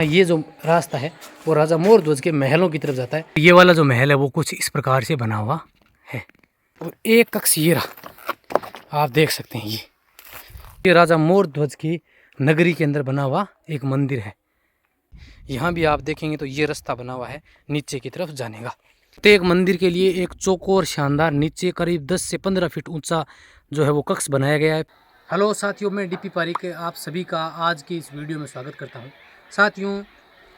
ये जो रास्ता है वो राजा मोर ध्वज के महलों की तरफ जाता है। ये वाला जो महल है वो कुछ इस प्रकार से बना हुआ है और एक कक्ष ये रहा, आप देख सकते हैं। ये राजा मोर ध्वज की नगरी के अंदर बना हुआ एक मंदिर है। यहाँ भी आप देखेंगे तो ये रास्ता बना हुआ है नीचे की तरफ जाने का। प्रत्येक मंदिर के लिए एक चौकोर शानदार नीचे करीब 10 से 15 फीट ऊंचा जो है वो कक्ष बनाया गया है। हेलो साथियों, मैं डीपी पारिक आप सभी का आज की इस वीडियो में स्वागत करता हूँ। साथियों,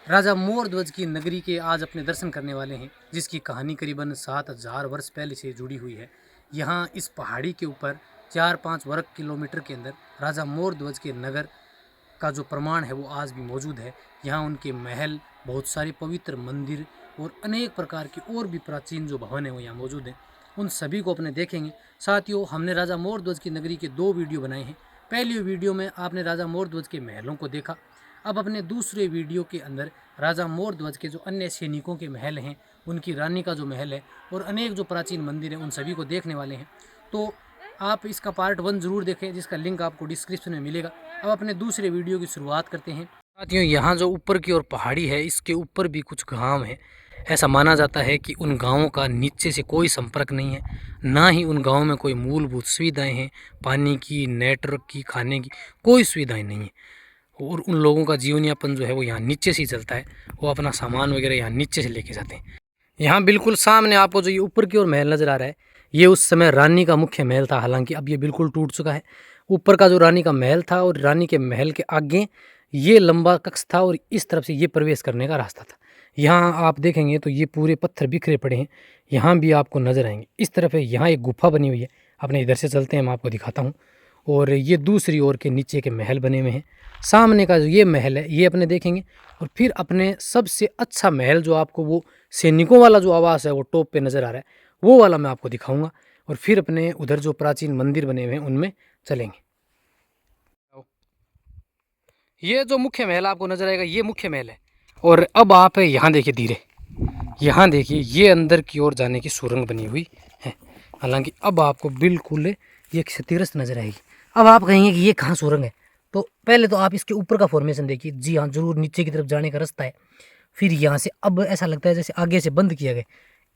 राजा मोर ध्वज की नगरी के आज अपने दर्शन करने वाले हैं, जिसकी कहानी करीबन 7000 वर्ष पहले से जुड़ी हुई है। यहाँ इस पहाड़ी के ऊपर 4-5 वर्ग किलोमीटर के अंदर राजा मोर ध्वज के नगर का जो प्रमाण है वो आज भी मौजूद है। यहाँ उनके महल, बहुत सारे पवित्र मंदिर और अनेक प्रकार की और भी प्राचीन जो भवन है वो यहाँ मौजूद हैं। उन सभी को अपने देखेंगे। साथियों, हमने राजा मोर ध्वज की नगरी के 2 वीडियो बनाए हैं। पहली वीडियो में आपने राजा मोर ध्वज के महलों को देखा। अब अपने दूसरे वीडियो के अंदर राजा मोर ध्वज के जो अन्य सैनिकों के महल हैं, उनकी रानी का जो महल है और अनेक जो प्राचीन मंदिर हैं, उन सभी को देखने वाले हैं। तो आप इसका पार्ट 1 ज़रूर देखें, जिसका लिंक आपको डिस्क्रिप्शन में मिलेगा। अब अपने दूसरे वीडियो की शुरुआत करते हैं। साथियों, यहाँ जो ऊपर की ओर पहाड़ी है, इसके ऊपर भी कुछ गांव है। ऐसा माना जाता है कि उन गांवों का नीचे से कोई संपर्क नहीं है, ना ही उन गांवों में कोई मूलभूत सुविधाएं हैं, पानी की, नेटवर्क की, खाने की कोई सुविधाएं नहीं है। और उन लोगों का जीवन यापन जो है वो यहाँ नीचे से ही चलता है। वो अपना सामान वगैरह यहाँ नीचे से लेके जाते हैं। यहाँ बिल्कुल सामने आपको जो ये ऊपर की ओर महल नज़र आ रहा है, ये उस समय रानी का मुख्य महल था। हालांकि अब ये बिल्कुल टूट चुका है। ऊपर का जो रानी का महल था और रानी के महल के आगे ये लंबा कक्ष था और इस तरफ से ये प्रवेश करने का रास्ता था। यहाँ आप देखेंगे तो ये पूरे पत्थर बिखरे पड़े हैं, यहाँ भी आपको नज़र आएंगे। इस तरफ है, यहाँ एक गुफा बनी हुई है। अपने इधर से चलते हैं, मैं आपको दिखाता हूँ। और ये दूसरी ओर के नीचे के महल बने हुए हैं। सामने का जो ये महल है ये अपने देखेंगे। और फिर अपने सबसे अच्छा महल जो आपको वो सैनिकों वाला जो आवास है वो टॉप पे नज़र आ रहा है, वो वाला मैं आपको दिखाऊंगा। और फिर अपने उधर जो प्राचीन मंदिर बने हुए हैं उनमें चलेंगे। ये जो मुख्य महल आपको नज़र आएगा, ये मुख्य महल है। और अब आप यहाँ देखिए, धीरे यहाँ देखिए, ये अंदर की ओर जाने की सुरंग बनी हुई है। हालांकि अब आपको बिल्कुल ये क्षतिग्रस्त नज़र आएगी। अब आप कहेंगे कि ये कहाँ सुरंग है, तो पहले तो आप इसके ऊपर का फॉर्मेशन देखिए। जी हाँ, जरूर नीचे की तरफ जाने का रास्ता है। फिर यहाँ से अब ऐसा लगता है जैसे आगे से बंद किया गया।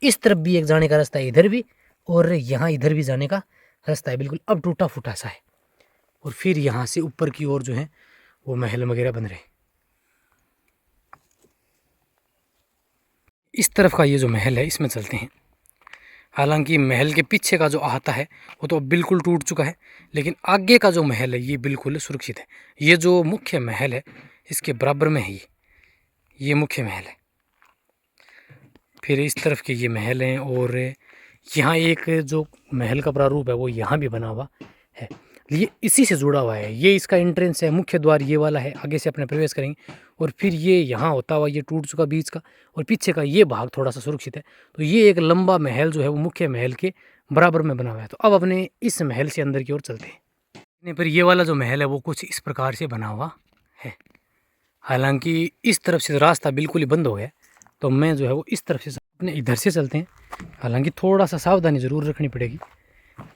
इस तरफ भी एक जाने का रास्ता है, इधर भी, और यहाँ इधर भी जाने का रास्ता है। बिल्कुल अब टूटा फूटा सा है। और फिर यहाँ से ऊपर की ओर जो है वो महल वगैरह बन रहे। इस तरफ का ये जो महल है इसमें चलते हैं। हालांकि महल के पीछे का जो अहाता है वो तो बिल्कुल टूट चुका है, लेकिन आगे का जो महल है ये बिल्कुल सुरक्षित है। ये जो मुख्य महल है इसके बराबर में है ये मुख्य महल है। फिर इस तरफ के ये महल हैं। और यहाँ एक जो महल का प्रारूप है वो यहाँ भी बना हुआ है, ये इसी से जुड़ा हुआ है। ये इसका एंट्रेंस है, मुख्य द्वार ये वाला है। आगे से अपने प्रवेश करेंगे और फिर ये यहाँ होता हुआ ये टूट चुका बीच का, और पीछे का ये भाग थोड़ा सा सुरक्षित है। तो ये एक लंबा महल जो है वो मुख्य महल के बराबर में बना हुआ है। तो अब अपने इस महल से अंदर की ओर चलते हैं। फिर ये वाला जो महल है वो कुछ इस प्रकार से बना हुआ है। हालांकि इस तरफ से रास्ता बिल्कुल ही बंद हो गया, तो मैं जो है वो इस तरफ से अपने इधर से चलते हैं। हालांकि थोड़ा सा सावधानी ज़रूर रखनी पड़ेगी।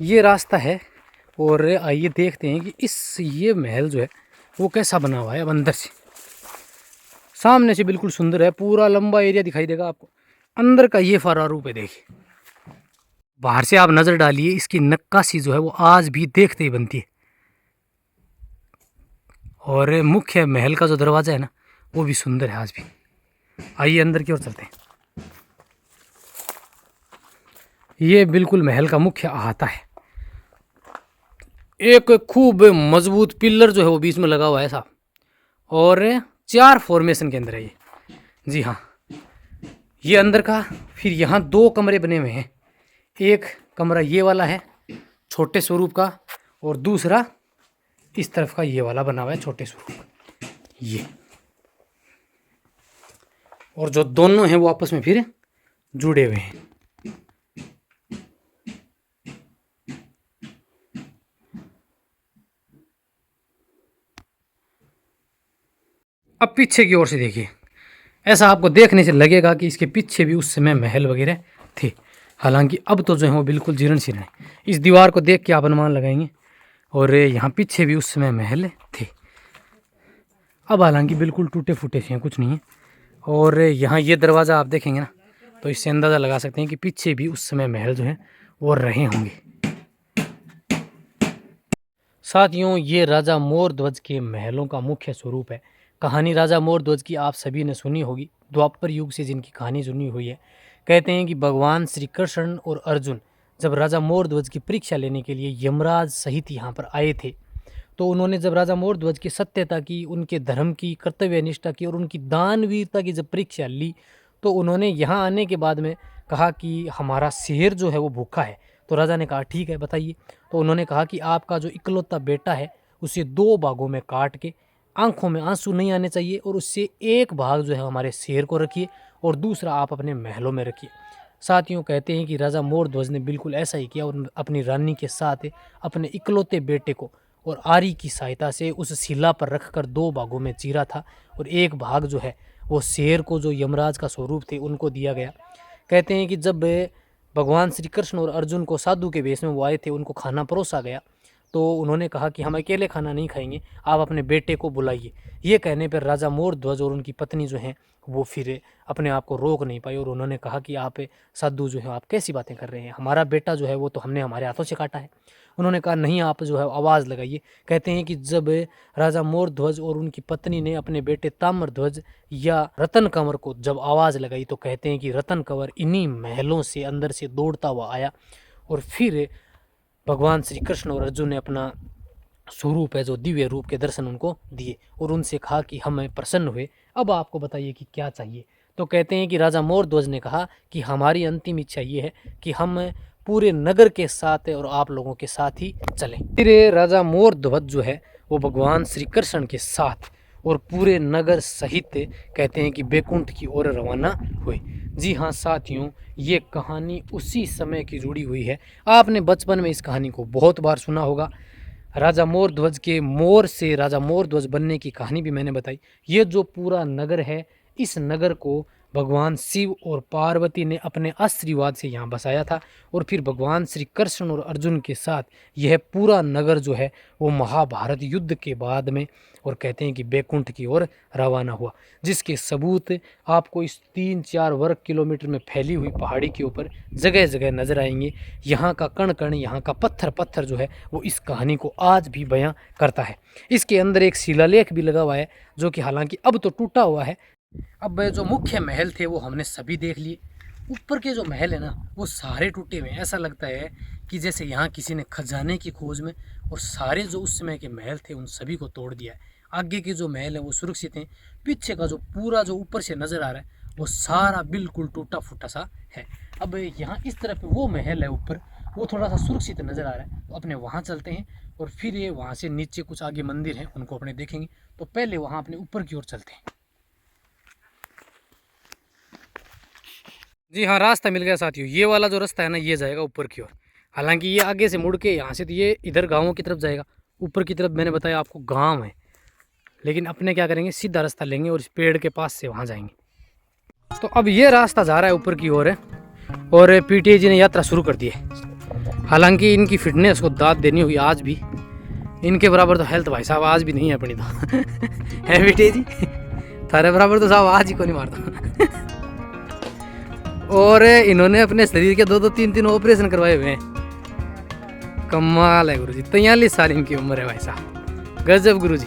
ये रास्ता है और आइए देखते हैं कि ये महल जो है वो कैसा बना हुआ है। अब अंदर से, सामने से बिल्कुल सुंदर है, पूरा लंबा एरिया दिखाई देगा आपको। अंदर का ये प्रारूप है, देखिए। बाहर से आप नज़र डालिए, इसकी नक्काशी जो है वो आज भी देखते ही बनती है। और मुख्य महल का जो दरवाज़ा है ना वो भी सुंदर है आज भी। आइए अंदर की ओर चलते हैं। ये बिल्कुल महल का मुख्य अहाता है। एक खूब मजबूत पिलर जो है वो बीच में लगा हुआ है साहब, और 4 फॉर्मेशन के अंदर है ये। जी हाँ, ये अंदर का। फिर यहाँ 2 कमरे बने हुए हैं। एक कमरा ये वाला है छोटे स्वरूप का, और दूसरा इस तरफ का ये वाला बना हुआ है छोटे स्वरूप ये। और जो दोनों हैं वो आपस में फिर जुड़े हुए हैं। अब पीछे की ओर से देखिए, ऐसा आपको देखने से लगेगा कि इसके पीछे भी उस समय महल वगैरह थे। हालांकि अब तो जो है वो बिल्कुल जीर्ण शीर्ण है। इस दीवार को देख के आप अनुमान लगाएंगे। और यहाँ पीछे भी उस समय महल थे। अब हालांकि बिल्कुल टूटे फूटे से हैं, कुछ नहीं है। और यहाँ ये दरवाज़ा आप देखेंगे ना तो इससे अंदाज़ा लगा सकते हैं कि पीछे भी उस समय महल जो है वो रहे होंगे। साथियों, ये राजा मोर ध्वज के महलों का मुख्य स्वरूप है। कहानी राजा मोर ध्वज की आप सभी ने सुनी होगी, द्वापर युग से जिनकी कहानी सुनी हुई है। कहते हैं कि भगवान श्री कृष्ण और अर्जुन जब राजा मोर ध्वज की परीक्षा लेने के लिए यमराज सहित यहाँ पर आए थे, तो उन्होंने जब राजा मोर ध्वज की सत्यता की, उनके धर्म की, कर्तव्य निष्ठा की और उनकी दानवीरता की जब परीक्षा ली, तो उन्होंने यहाँ आने के बाद में कहा कि हमारा शेर जो है वो भूखा है। तो राजा ने कहा ठीक है बताइए। तो उन्होंने कहा कि आपका जो इकलौता बेटा है उसे 2 भागों में काट के, आंखों में आंसू नहीं आने चाहिए, और उससे एक भाग जो है हमारे शेर को रखिए और दूसरा आप अपने महलों में रखिए। साथियों, कहते हैं कि राजा मोर ध्वज ने बिल्कुल ऐसा ही किया और अपनी रानी के साथ अपने इकलौते बेटे को और आरी की सहायता से उस शिला पर रखकर 2 भागों में चीरा था, और एक भाग जो है वो शेर को, जो यमराज का स्वरूप थे, उनको दिया गया। कहते हैं कि जब भगवान श्री कृष्ण और अर्जुन को साधु के वेश में वो आए थे, उनको खाना परोसा गया, तो उन्होंने कहा कि हम अकेले खाना नहीं खाएंगे, आप अपने बेटे को बुलाइए। ये कहने पर राजा मोर ध्वज और उनकी पत्नी जो हैं वो फिर अपने आप को रोक नहीं पाई, और उन्होंने कहा कि आप साधु जो है आप कैसी बातें कर रहे हैं, हमारा बेटा जो है वो तो हमने हमारे हाथों से काटा है। उन्होंने कहा नहीं, आप जो है आवाज़ लगाइए। कहते हैं कि जब राजा मोर ध्वज और उनकी पत्नी ने अपने बेटे ताम्र ध्वज या रतन कंवर को जब आवाज़ लगाई, तो कहते हैं कि रतन कंवर इन्हीं महलों से अंदर से दौड़ता हुआ आया, और फिर भगवान श्री कृष्ण और अर्जुन ने अपना स्वरूप है जो दिव्य रूप के दर्शन उनको दिए और उनसे कहा कि हमें प्रसन्न हुए, अब आपको बताइए कि क्या चाहिए। तो कहते हैं कि राजा मोर ध्वज ने कहा कि हमारी अंतिम इच्छा ये है कि हम पूरे नगर के साथ और आप लोगों के साथ ही चलें। फिर राजा मोर ध्वज जो है वो भगवान श्री कृष्ण के साथ और पूरे नगर सहित कहते हैं कि बैकुंठ की ओर रवाना हुए। जी हाँ साथियों, ये कहानी उसी समय की जुड़ी हुई है। आपने बचपन में इस कहानी को बहुत बार सुना होगा। राजा मोर ध्वज के मोर से राजा मोर ध्वज बनने की कहानी भी मैंने बताई। ये जो पूरा नगर है, इस नगर को भगवान शिव और पार्वती ने अपने आशीर्वाद से यहाँ बसाया था, और फिर भगवान श्री कृष्ण और अर्जुन के साथ यह पूरा नगर जो है वो महाभारत युद्ध के बाद में, और कहते हैं कि बैकुंठ की ओर रवाना हुआ, जिसके सबूत आपको इस 3-4 वर्ग किलोमीटर में फैली हुई पहाड़ी के ऊपर जगह जगह नजर आएंगे। यहाँ का कण कण, यहाँ का पत्थर पत्थर जो है वो इस कहानी को आज भी बयां करता है। इसके अंदर एक शिलालेख भी लगा हुआ है, जो कि हालांकि अब तो टूटा हुआ है। अब जो मुख्य महल थे वो हमने सभी देख लिए। ऊपर के जो महल है ना वो सारे टूटे हुए हैं। ऐसा लगता है कि जैसे यहाँ किसी ने खजाने की खोज में और सारे जो उस समय के महल थे उन सभी को तोड़ दिया है। आगे के जो महल है वो सुरक्षित हैं, पीछे का जो पूरा जो ऊपर से नज़र आ रहा है वो सारा बिल्कुल टूटा फूटा सा है। अब यहाँ इस तरफ वो महल है ऊपर, वो थोड़ा सा सुरक्षित नज़र आ रहा है, तो अपने वहाँ चलते हैं और फिर ये वहाँ से नीचे कुछ आगे मंदिर हैं उनको अपने देखेंगे। तो पहले वहाँ अपने ऊपर की ओर चलते हैं। जी हाँ, रास्ता मिल गया साथियों। ये वाला जो रास्ता है ना ये जाएगा ऊपर की ओर। हालांकि ये आगे से मुड़ के यहाँ से तो ये इधर गाँवों की तरफ जाएगा, ऊपर की तरफ मैंने बताया आपको गांव है। लेकिन अपने क्या करेंगे, सीधा रास्ता लेंगे और इस पेड़ के पास से वहाँ जाएंगे। तो अब ये रास्ता जा रहा है ऊपर की ओर है, और पीटीआई जी ने यात्रा शुरू कर दी है। हालांकि इनकी फिटनेस को दाद देनी होगी आज भी, इनके बराबर तो हेल्थ भाई साहब आज भी नहीं है अपनी तो है पीटीआई जी, थारे बराबर तो साहब आज ही को नहीं मारता और इन्होंने अपने शरीर के 2-2 3-3 ऑपरेशन करवाए हुए हैं। कमाल है गुरुजी, 43 साल इनकी उम्र है भाई साहब, गजब गुरुजी।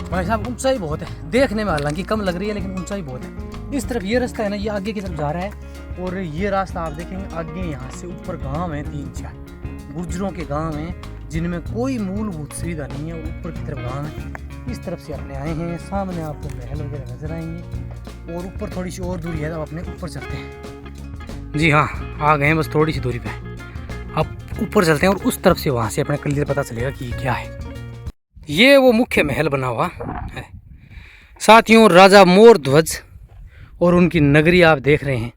भाई साहब ऊंचाई बहुत है, देखने में हालांकि कम लग रही है लेकिन ऊंचाई बहुत है। इस तरफ ये रास्ता है ना ये आगे की तरफ जा रहा है, और ये रास्ता आप देखेंगे आगे यहाँ से ऊपर गांव है 3-4 गुर्जरों के गांव हैं जिनमें कोई मूलभूत सुविधा नहीं है, और ऊपर की तरफ गांव है। इस तरफ से अपने आए हैं, सामने आपको महल वगैरह नजर आएंगे, और ऊपर थोड़ी सी और दूरी है, अब अपने ऊपर चलते हैं। जी हाँ, आ गए हैं, बस थोड़ी सी दूरी पे। अब ऊपर चलते हैं और उस तरफ से वहाँ से अपने क्लियर पता चलेगा कि क्या है। ये वो मुख्य महल बना हुआ है साथियों, राजा मोर ध्वज और उनकी नगरी आप देख रहे हैं।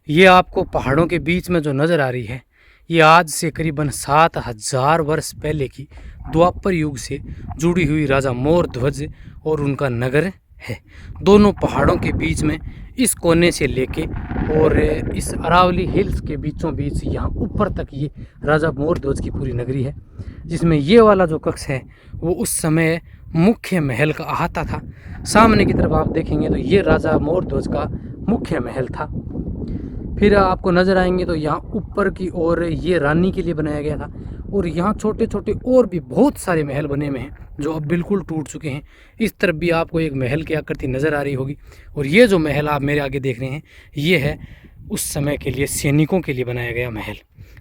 ये आपको पहाड़ों के बीच में जो नज़र आ रही है, ये आज से करीबन 7000 वर्ष पहले की द्वापर युग से जुड़ी हुई राजा मोर ध्वज और उनका नगर है। दोनों पहाड़ों के बीच में इस कोने से लेके और इस अरावली हिल्स के बीचों बीच यहाँ ऊपर तक ये राजा मोरध्वज की पूरी नगरी है, जिसमें ये वाला जो कक्ष है वो उस समय मुख्य महल का अहाता था। सामने की तरफ आप देखेंगे तो ये राजा मोरध्वज का मुख्य महल था। फिर आपको नज़र आएंगे तो यहाँ ऊपर की ओर ये रानी के लिए बनाया गया था, और यहाँ छोटे छोटे और भी बहुत सारे महल बने हुए हैं जो अब बिल्कुल टूट चुके हैं। इस तरफ भी आपको एक महल की आकृति नज़र आ रही होगी, और ये जो महल आप मेरे आगे देख रहे हैं ये है उस समय के लिए सैनिकों के लिए बनाया गया महल।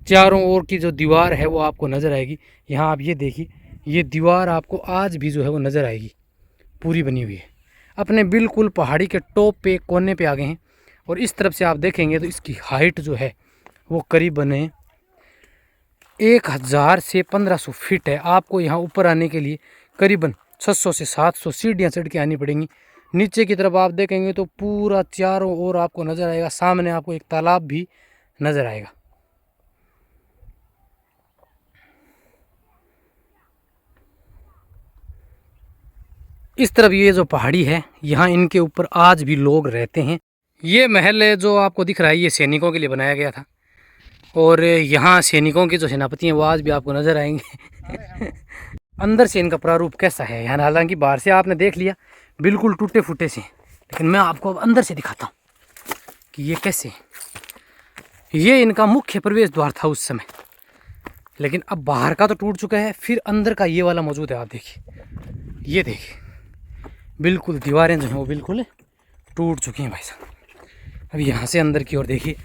चारों ओर की जो दीवार है वो आपको नज़र आएगी। यहाँ आप ये देखिए, ये दीवार आपको आज भी जो है वो नज़र आएगी, पूरी बनी हुई है। अपने बिल्कुल पहाड़ी के टॉप पे कोने पे आ गए हैं, और इस तरफ से आप देखेंगे तो इसकी हाइट जो है वो करीबन 1000 से 1500 फीट है। आपको यहाँ ऊपर आने के लिए करीबन 600 से 700 सीढ़ियाँ चढ़ के आनी पड़ेंगी। नीचे की तरफ आप देखेंगे तो पूरा चारों ओर आपको नज़र आएगा। सामने आपको एक तालाब भी नज़र आएगा। इस तरफ ये जो पहाड़ी है यहाँ इनके ऊपर आज भी लोग रहते हैं। ये महल जो आपको दिख रहा है ये सैनिकों के लिए बनाया गया था, और यहाँ सैनिकों के जो सेनापति हैं वो आज भी आपको नज़र आएंगे। अंदर से इनका प्रारूप कैसा है यहाँ, हालांकि बाहर से आपने देख लिया बिल्कुल टूटे फूटे से, लेकिन मैं आपको अब अंदर से दिखाता हूँ कि ये कैसे। ये इनका मुख्य प्रवेश द्वार था उस समय, लेकिन अब बाहर का तो टूट चुका है, फिर अंदर का ये वाला मौजूद है। आप देखिए, ये देखिए बिल्कुल दीवारें जो हैं वो बिल्कुल टूट चुकी हैं भाई साहब। अब यहाँ से अंदर की ओर देखिए,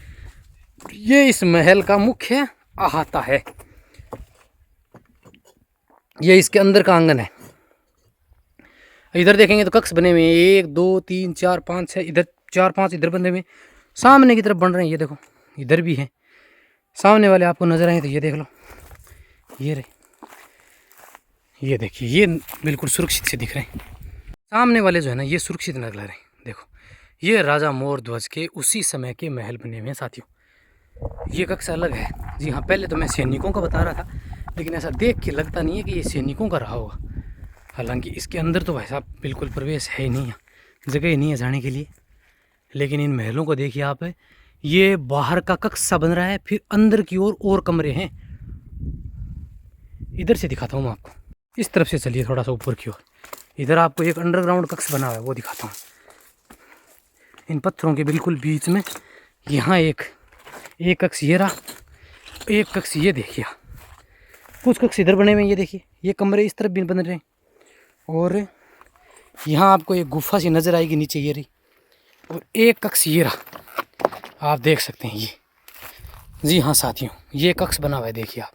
ये इस महल का मुख्य अहाता है। ये इसके अंदर का आंगन है। इधर देखेंगे तो कक्ष बने हुए हैं, 1 2 3 4 5 6, इधर 4 5 इधर बने हुए। सामने की तरफ बन रहे हैं, ये देखो इधर भी है। सामने वाले आपको नजर आए तो ये देख लो, ये रहे, ये देखिए, ये बिल्कुल सुरक्षित से दिख रहे हैं। सामने वाले जो है ना ये सुरक्षित नजर आ रहे हैं। देखो ये राजा मोरध्वज के उसी समय के महल बने हुए हैं साथियों। ये कक्ष अलग है। जी हाँ, पहले तो मैं सैनिकों का बता रहा था, लेकिन ऐसा देख के लगता नहीं है कि ये सैनिकों का रहा होगा। हालांकि इसके अंदर तो भाई साहब बिल्कुल प्रवेश है ही नहीं है, जगह ही नहीं है जाने के लिए। लेकिन इन महलों को देखिए आप, ये बाहर का कक्ष सा बन रहा है, फिर अंदर की ओर और कमरे हैं। इधर से दिखाता हूँ मैं आपको, इस तरफ से चलिए थोड़ा सा ऊपर की ओर। इधर आपको एक अंडरग्राउंड कक्ष बना हुआ है, वो दिखाता हूँ। इन पत्थरों के बिल्कुल बीच में यहाँ एक कक्ष ये रहा, एक कक्ष ये देखिए, कुछ कक्ष इधर बने हुए हैं। ये देखिए, ये कमरे इस तरफ भी बन रहे हैं, और यहाँ आपको एक गुफा सी नज़र आएगी नीचे, ये रही। और एक कक्ष ये रहा, आप देख सकते हैं ये। जी हाँ साथियों, ये कक्ष बना हुआ है, देखिए आप।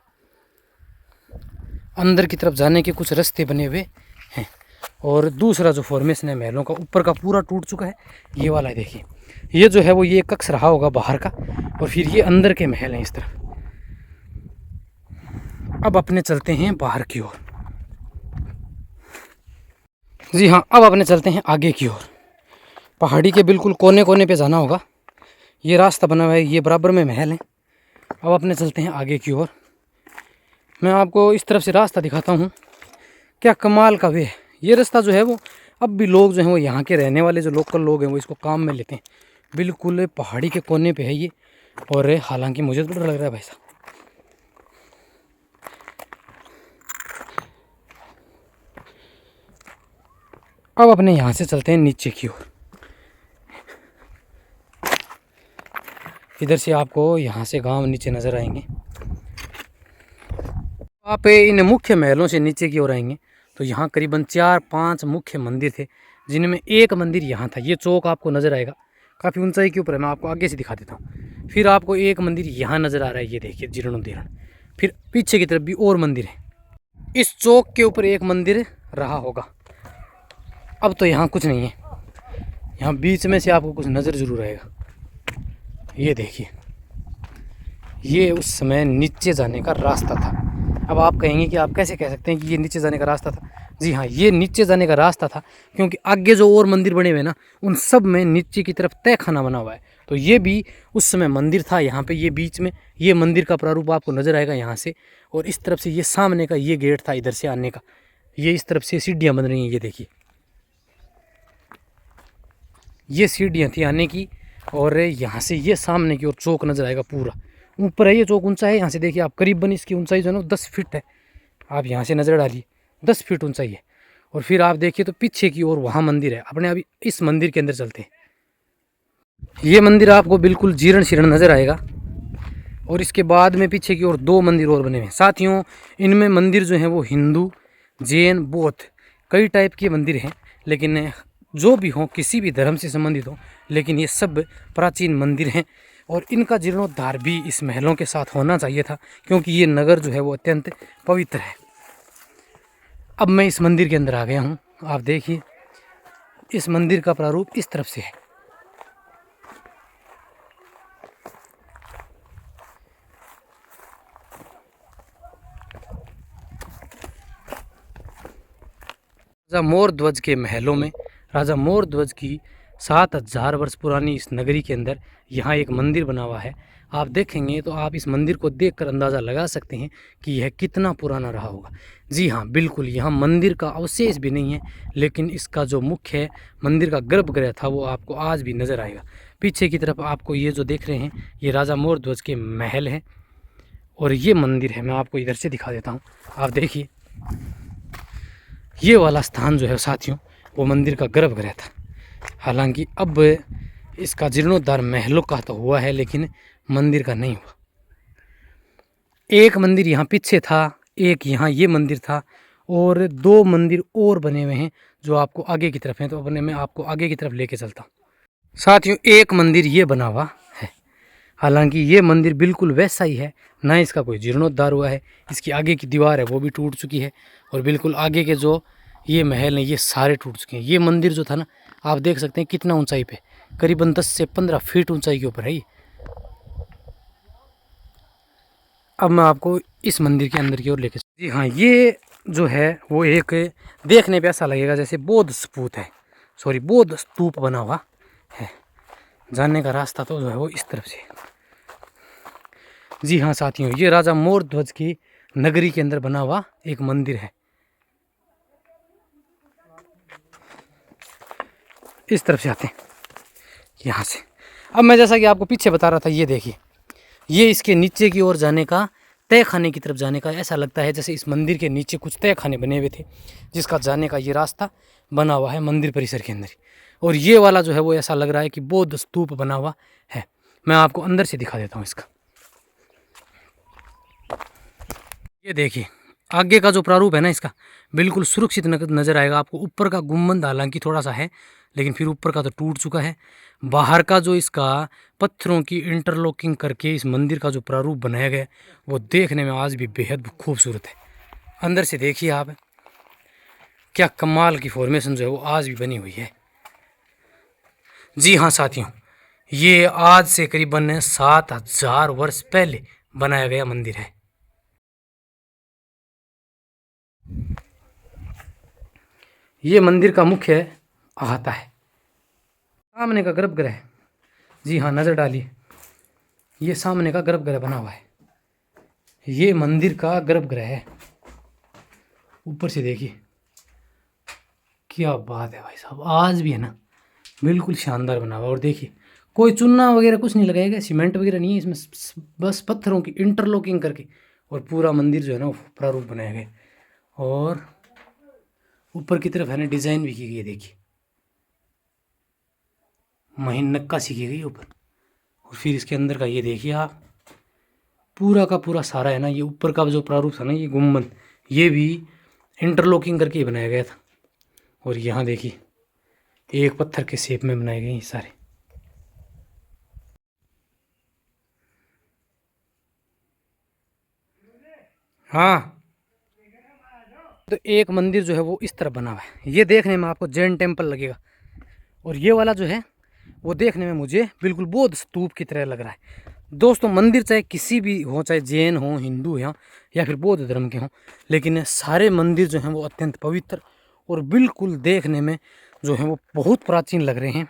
अंदर की तरफ जाने के कुछ रास्ते बने हुए हैं, और दूसरा जो फॉर्मेशन है महलों का, ऊपर का पूरा टूट चुका है, ये वाला है। देखिए ये जो है वो ये कक्ष रहा होगा बाहर का, और फिर ये अंदर के महल हैं इस तरफ। अब अपने चलते हैं बाहर की ओर। जी हाँ, अब अपने चलते हैं आगे की ओर। पहाड़ी के बिल्कुल कोने कोने पे जाना होगा, ये रास्ता बना हुआ है, ये बराबर में महल है। अब अपने चलते हैं आगे की ओर। मैं आपको इस तरफ से रास्ता दिखाता हूँ, क्या कमाल का वे है। ये रास्ता जो है वो अब भी लोग जो हैं वो यहाँ के रहने वाले जो लोकल लोग हैं वो इसको काम में लेते हैं। बिल्कुल पहाड़ी के कोने पे है ये, और हालांकि मुझे तो डर लग रहा है भाई साहब। अब अपने यहाँ से चलते हैं नीचे की ओर। इधर से आपको यहाँ से गांव नीचे नज़र आएंगे। आप इन मुख्य महलों से नीचे की ओर आएंगे तो यहाँ करीबन 4-5 मुख्य मंदिर थे, जिनमें एक मंदिर यहाँ था। ये चौक आपको नज़र आएगा, काफ़ी ऊंचाई के ऊपर है, मैं आपको आगे से दिखा देता हूँ। फिर आपको एक मंदिर यहाँ नज़र आ रहा है, ये देखिए जीर्णोद्धारण। फिर पीछे की तरफ भी और मंदिर है। इस चौक के ऊपर एक मंदिर रहा होगा, अब तो यहाँ कुछ नहीं है। यहाँ बीच में से आपको कुछ नज़र ज़रूर आएगा, ये देखिए, ये उस समय नीचे जाने का रास्ता था। अब आप कहेंगे कि आप कैसे कह सकते हैं कि ये नीचे जाने का रास्ता था। जी हाँ, ये नीचे जाने का रास्ता था, क्योंकि आगे जो और मंदिर बने हुए ना उन सब में नीचे की तरफ तय खाना बना हुआ है। तो ये भी उस समय मंदिर था यहाँ पे। ये बीच में ये मंदिर का प्रारूप आपको नज़र आएगा यहाँ से, और इस तरफ से ये सामने का ये गेट था इधर से आने का। ये इस तरफ से सीढ़ियाँ बन रही हैं, ये देखिए। ये सीढ़ियाँ थी आने की, और यहाँ से ये सामने की ओर चौक नज़र आएगा। पूरा ऊपर है ये चौक, ऊंचा है। यहाँ से देखिए आप, करीबन इसकी ऊंचाई जो है ना 10 फीट है। आप यहाँ से नज़र डालिए, 10 फीट ऊंचाई है। और फिर आप देखिए तो पीछे की ओर वहाँ मंदिर है। अपने अभी इस मंदिर के अंदर चलते हैं। ये मंदिर आपको बिल्कुल जीर्ण शीर्ण नज़र आएगा। और इसके बाद में पीछे की ओर 2 मंदिर और बने हुए हैं साथियों। इनमें मंदिर जो हैं वो हिंदू, जैन, बौद्ध कई टाइप के मंदिर हैं, लेकिन जो भी हों, किसी भी धर्म से संबंधित हों, लेकिन ये सब प्राचीन मंदिर हैं। और इनका जीर्णोद्धार भी इस महलों के साथ होना चाहिए था, क्योंकि ये नगर जो है वो अत्यंत पवित्र है। अब मैं इस मंदिर के अंदर आ गया हूँ। आप देखिए इस मंदिर का प्रारूप इस तरफ से है। राजा मोरध्वज के महलों में, राजा मोरध्वज की 7000 वर्ष पुरानी इस नगरी के अंदर यहाँ एक मंदिर बना हुआ है। आप देखेंगे तो आप इस मंदिर को देखकर अंदाज़ा लगा सकते हैं कि यह कितना पुराना रहा होगा। जी हाँ, बिल्कुल यहाँ मंदिर का अवशेष भी नहीं है, लेकिन इसका जो मुख्य है मंदिर का गर्भगृह था वो आपको आज भी नज़र आएगा। पीछे की तरफ आपको ये जो देख रहे हैं ये राजा मोरध्वज के महल हैं, और ये मंदिर है। मैं आपको इधर से दिखा देता हूँ। आप देखिए ये वाला स्थान जो है साथियों वो मंदिर का गर्भगृह था। हालांकि अब इसका जीर्णोद्धार महलों का तो हुआ है, लेकिन मंदिर का नहीं हुआ। एक मंदिर यहाँ पीछे था, एक यहाँ ये मंदिर था, और 2 मंदिर और बने हुए हैं जो आपको आगे की तरफ हैं। तो अपने मैं आपको आगे की तरफ लेके चलता हूँ। साथियों एक मंदिर ये बना हुआ है। हालांकि ये मंदिर बिल्कुल वैसा ही है, ना इसका कोई जीर्णोद्धार हुआ है। इसकी आगे की दीवार है वो भी टूट चुकी है, और बिल्कुल आगे के जो ये महल हैं ये सारे टूट चुके हैं। ये मंदिर जो था ना, आप देख सकते हैं कितना ऊंचाई पे, करीबन 10 से 15 फीट ऊंचाई के ऊपर है ये। अब मैं आपको इस मंदिर के अंदर की ओर लेके, जी हाँ, ये जो है वो एक देखने पे ऐसा लगेगा जैसे बौद्ध स्तूप है, सॉरी बौद्ध स्तूप बना हुआ है। जाने का रास्ता तो जो है वो इस तरफ से। जी हाँ साथियों, ये राजा मोरध्वज की नगरी के अंदर बना हुआ एक मंदिर है। इस तरफ से आते हैं यहाँ से। अब मैं जैसा कि आपको पीछे बता रहा था, ये देखिए ये इसके नीचे की ओर जाने का, तय खाने की तरफ जाने का ऐसा लगता है जैसे इस मंदिर के नीचे कुछ तय खाने बने हुए थे, जिसका जाने का ये रास्ता बना हुआ है मंदिर परिसर के अंदर। और ये वाला जो है वो ऐसा लग रहा है कि बौद्ध स्तूप बना हुआ है। मैं आपको अंदर से दिखा देता हूँ इसका। ये देखिए आगे का जो प्रारूप है ना इसका, बिल्कुल सुरक्षित नज़र आएगा आपको। ऊपर का गुम्बद हालांकि थोड़ा सा है, लेकिन फिर ऊपर का तो टूट चुका है। बाहर का जो इसका पत्थरों की इंटरलॉकिंग करके इस मंदिर का जो प्रारूप बनाया गया वो देखने में आज भी बेहद खूबसूरत है। अंदर से देखिए आप, क्या कमाल की फॉर्मेशन जो है वो आज भी बनी हुई है। जी हाँ साथियों, ये आज से करीबन 7000 वर्ष पहले बनाया गया मंदिर है। ये मंदिर का मुख्य अहाता है। सामने का गर्भगृह, जी हाँ नज़र डालिए, ये सामने का गर्भगृह बना हुआ है। ये मंदिर का गर्भगृह है। ऊपर से देखिए क्या बात है भाई साहब, आज भी है ना बिल्कुल शानदार बना हुआ। और देखिए कोई चुन्ना वगैरह कुछ नहीं लगाया गया, सीमेंट वगैरह नहीं है इसमें, बस पत्थरों की इंटरलॉकिंग करके और पूरा मंदिर जो है ना वो प्रारूप बनाया गया। और ऊपर की तरफ है ना डिज़ाइन भी की गई है, देखिए महीन नक्काशी की गई ऊपर। और फिर इसके अंदर का ये देखिए आप, पूरा का पूरा सारा है ना, ये ऊपर का जो प्रारूप था ना, ये गुम्बद ये भी इंटरलॉकिंग करके ही बनाया गया था। और यहाँ देखिए एक पत्थर के शेप में बनाए गए हैं सारे। हाँ, तो एक मंदिर जो है वो इस तरह बना हुआ है। ये देखने में आपको जैन टेम्पल लगेगा, और ये वाला जो है वो देखने में मुझे बिल्कुल बौद्ध स्तूप की तरह लग रहा है। दोस्तों मंदिर चाहे किसी भी हो, चाहे जैन हो, हिंदू हो या फिर बौद्ध धर्म के हों, लेकिन सारे मंदिर जो हैं वो अत्यंत पवित्र और बिल्कुल देखने में जो है वो बहुत प्राचीन लग रहे हैं।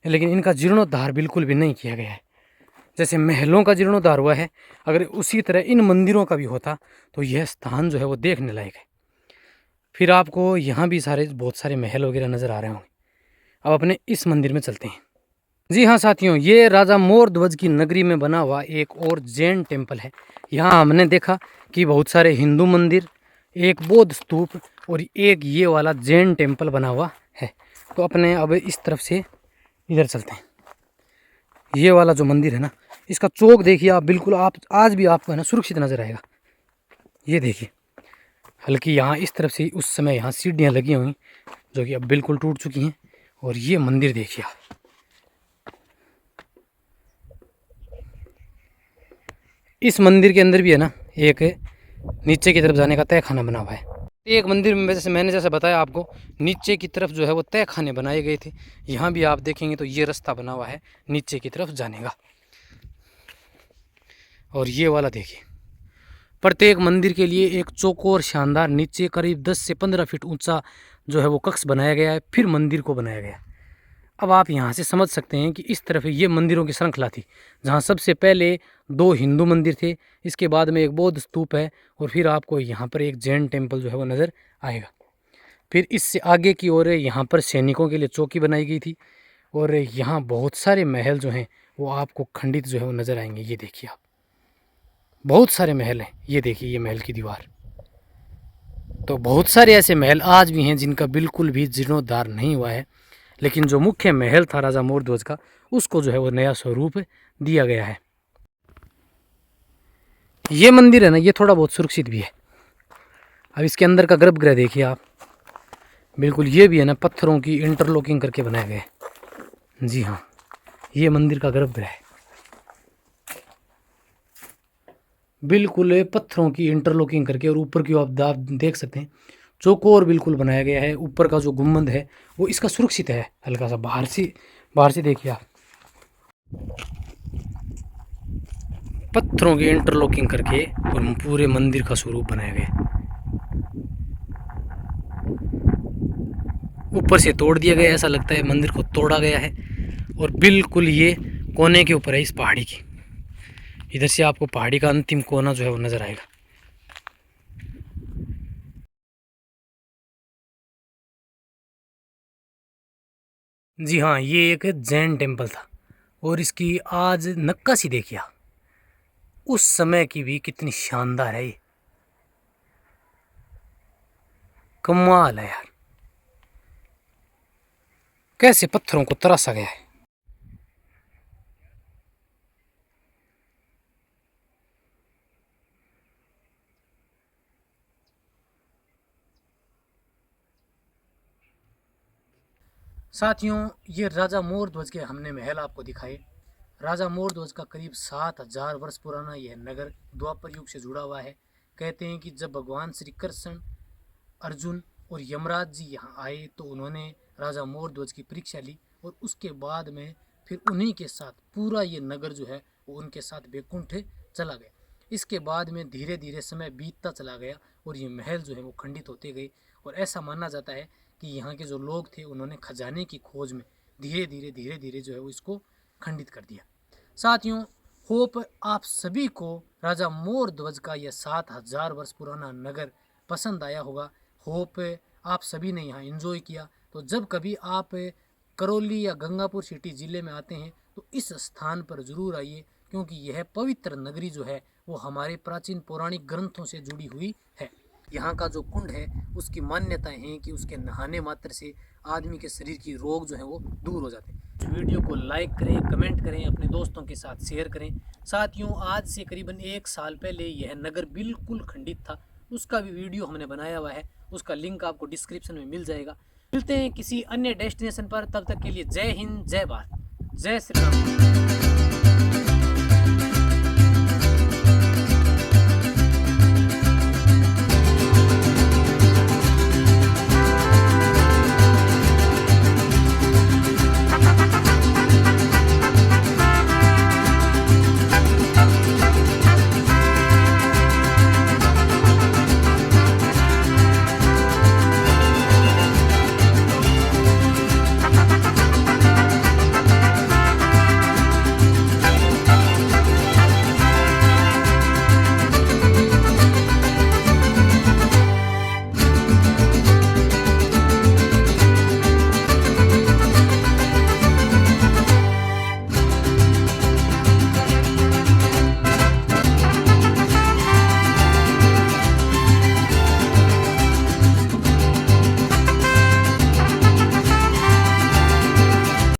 लेकिन इनका जीर्णोद्धार बिल्कुल भी नहीं किया गया है। जैसे महलों का जीर्णोद्धार हुआ है, अगर उसी तरह इन मंदिरों का भी होता तो यह स्थान जो है वो देखने लायक है। फिर आपको यहाँ भी बहुत सारे महल वगैरह नज़र आ रहे होंगे। अब अपने इस मंदिर में चलते हैं। जी हाँ साथियों, ये राजा मोर ध्वज की नगरी में बना हुआ एक और जैन टेम्पल है। यहाँ हमने देखा कि बहुत सारे हिंदू मंदिर, एक बौद्ध स्तूप और एक ये वाला जैन टेम्पल बना हुआ है। तो अपने अब इस तरफ से इधर चलते हैं। ये वाला जो मंदिर है ना, इसका चौक देखिए आप, बिल्कुल आप आज भी आपको है ना सुरक्षित नजर आएगा। ये देखिए, हल्की यहाँ इस तरफ से उस समय यहाँ सीढ़ियाँ लगी हुई जो कि अब बिल्कुल टूट चुकी हैं। और ये मंदिर देखिए आप, इस मंदिर के अंदर भी है ना एक नीचे की तरफ जाने का तय खाना बना हुआ है। एक मंदिर में जैसे मैंने बताया आपको, नीचे की तरफ जो है वो तय खाने बनाए गए थे। यहाँ भी आप देखेंगे तो ये रास्ता बना हुआ है नीचे की तरफ जाने का। और ये वाला देखिए, प्रत्येक मंदिर के लिए एक चौकोर शानदार नीचे करीब 10 से 15 फीट ऊंचा जो है वो कक्ष बनाया गया है, फिर मंदिर को बनाया गया है। अब आप यहाँ से समझ सकते हैं कि इस तरफ ये मंदिरों की श्रृंखला थी, जहाँ सबसे पहले 2 हिंदू मंदिर थे, इसके बाद में एक बौद्ध स्तूप है, और फिर आपको यहाँ पर एक जैन टेम्पल जो है वो नज़र आएगा। फिर इससे आगे की ओर यहाँ पर सैनिकों के लिए चौकी बनाई गई थी, और यहाँ बहुत सारे महल जो हैं वो आपको खंडित जो है वो नज़र आएंगे। ये देखिए आप, बहुत सारे महल हैं। ये देखिए ये महल की दीवार। तो बहुत सारे ऐसे महल आज भी हैं जिनका बिल्कुल भी जीर्णोद्धार नहीं हुआ है, लेकिन जो मुख्य महल था राजा मोर ध्वज का, उसको जो है वो नया स्वरूप दिया गया है। ये मंदिर है ना, ये थोड़ा बहुत सुरक्षित भी है। अब इसके अंदर का गर्भगृह देखिए आप, बिल्कुल ये भी है ना पत्थरों की इंटरलॉकिंग करके बनाया गया है। जी हाँ, ये मंदिर का गर्भगृह है, बिल्कुल पत्थरों की इंटरलॉकिंग करके, और ऊपर की आप देख सकते हैं चौकोर बिल्कुल बनाया गया है। ऊपर का जो गुम्बद है वो इसका सुरक्षित है हल्का सा। बाहर से देखिए आप, पत्थरों की इंटरलॉकिंग करके और पूरे मंदिर का स्वरूप बनाया गया। ऊपर से तोड़ दिया गया, ऐसा लगता है मंदिर को तोड़ा गया है। और बिल्कुल ये कोने के ऊपर है इस पहाड़ी की। इधर से आपको पहाड़ी का अंतिम कोना जो है वो नज़र आएगा। जी हाँ, ये एक जैन टेम्पल था, और इसकी आज नक्काशी देखिए, उस समय की भी कितनी शानदार है। ये कमाल है यार, कैसे पत्थरों को तराशा गया है। साथियों, ये राजा मोर ध्वज के हमने महल आपको दिखाए। राजा मोर ध्वज का करीब 7000 वर्ष पुराना यह नगर द्वापर युग से जुड़ा हुआ है। कहते हैं कि जब भगवान श्री कृष्ण, अर्जुन और यमराज जी यहाँ आए तो उन्होंने राजा मोर ध्वज की परीक्षा ली, और उसके बाद में फिर उन्हीं के साथ पूरा ये नगर जो है वो उनके साथ वैकुंठ चला गया। इसके बाद में धीरे धीरे समय बीतता चला गया, और ये महल जो है वो खंडित होते गए। और ऐसा माना जाता है कि यहाँ के जो लोग थे उन्होंने खजाने की खोज में धीरे धीरे जो है वो इसको खंडित कर दिया। साथियों, होप आप सभी को राजा मोर ध्वज का यह 7000 वर्ष पुराना नगर पसंद आया होगा। होप आप सभी ने यहाँ एंजॉय किया। तो जब कभी आप करौली या गंगापुर सिटी ज़िले में आते हैं तो इस स्थान पर ज़रूर आइए, क्योंकि यह पवित्र नगरी जो है वो हमारे प्राचीन पौराणिक ग्रंथों से जुड़ी हुई है। यहाँ का जो कुंड है उसकी मान्यताएं हैं कि उसके नहाने मात्र से आदमी के शरीर की रोग जो है वो दूर हो जाते हैं। वीडियो को लाइक करें, कमेंट करें, अपने दोस्तों के साथ शेयर करें। साथियों, आज से करीबन 1 साल पहले यह नगर बिल्कुल खंडित था, उसका भी वीडियो हमने बनाया हुआ है, उसका लिंक आपको डिस्क्रिप्शन में मिल जाएगा। मिलते हैं किसी अन्य डेस्टिनेशन पर, तब तक के लिए जय हिंद, जय भारत, जय श्री राम।